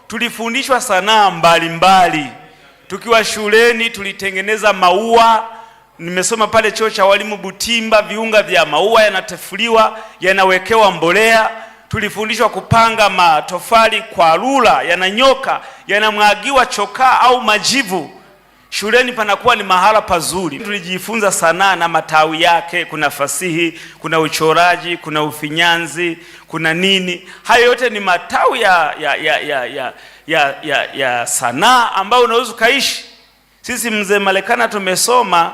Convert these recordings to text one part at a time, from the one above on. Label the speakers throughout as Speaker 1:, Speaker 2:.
Speaker 1: tulifundishwa sanaa mbalimbali. Tukiwa shuleni tulitengeneza maua. Nimesoma pale chuo cha walimu Butimba, viunga vya maua yanatefuliwa, yanawekewa mbolea. Tulifundishwa kupanga matofali kwa rula, yananyoka, yanamwagiwa chokaa au majivu. Shuleni panakuwa ni mahala pazuri. Tulijifunza sanaa na matawi yake. Kuna fasihi, kuna uchoraji, kuna ufinyanzi, kuna nini. Hayo yote ni matawi ya sanaa ambayo unaweza kaishi. Sisi mzee Malekana tumesoma,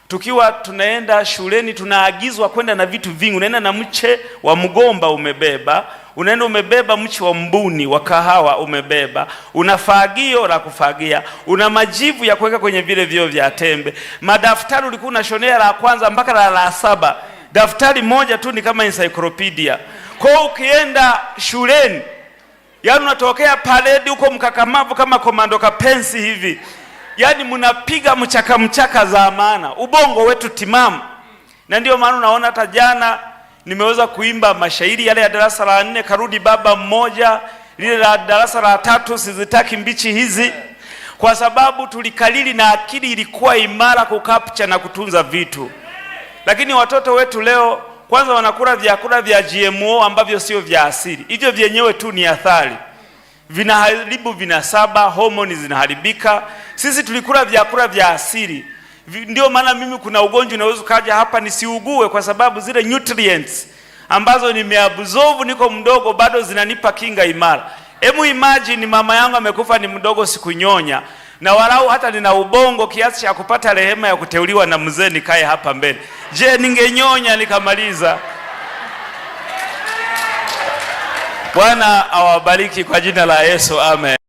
Speaker 1: tukiwa tunaenda shuleni tunaagizwa kwenda na vitu vingi. Unaenda na mche wa mgomba umebeba, unaenda umebeba mche wa mbuni wa kahawa umebeba, una fagio la kufagia, una majivu ya kuweka kwenye vile vio vya tembe. Madaftari ulikuwa unashonea la kwanza mpaka la 7. Daftari moja tu ni kama encyclopedia. Kwa ukienda shuleni, yaani unatokea parade huko mkakamavu kama komando kapensi hivi. Yaani mnapiga mchaka za maana, ubongo wetu timamu. Na ndio maana unaona hata jana nimeweza kuimba mashairi yale ya darasa la 4, karudi baba mmoja, lile la darasa la 3, sizitaki mbichi hizi, kwa sababu tulikalili na akili ilikuwa imara kukapcha na kutunza vitu. Lakini watoto wetu leo kwanza wanakula vyakula vya GMO ambavyo sio vya asili. Hivyo vyenyewe tu ni athari. Vinaharibu vinasaba, homoni zinaharibika. Sisi tulikula vyakula vya asili. Ndio maana mimi kuna ugonjwa unaweza kaja hapa nisiugue, kwa sababu zile nutrients ambazo nimeabsorb niko mdogo bado zinanipa kinga imara. Hebu imagine mama yangu amekufa ni mdogo, sikunyonya, na walau hata nina ubongo kiasi cha kupata rehema ya kuteuliwa na mzee nikae hapa mbele. Je, ningenyonya nikamaliza? Bwana awabariki kwa jina la Yesu, amen.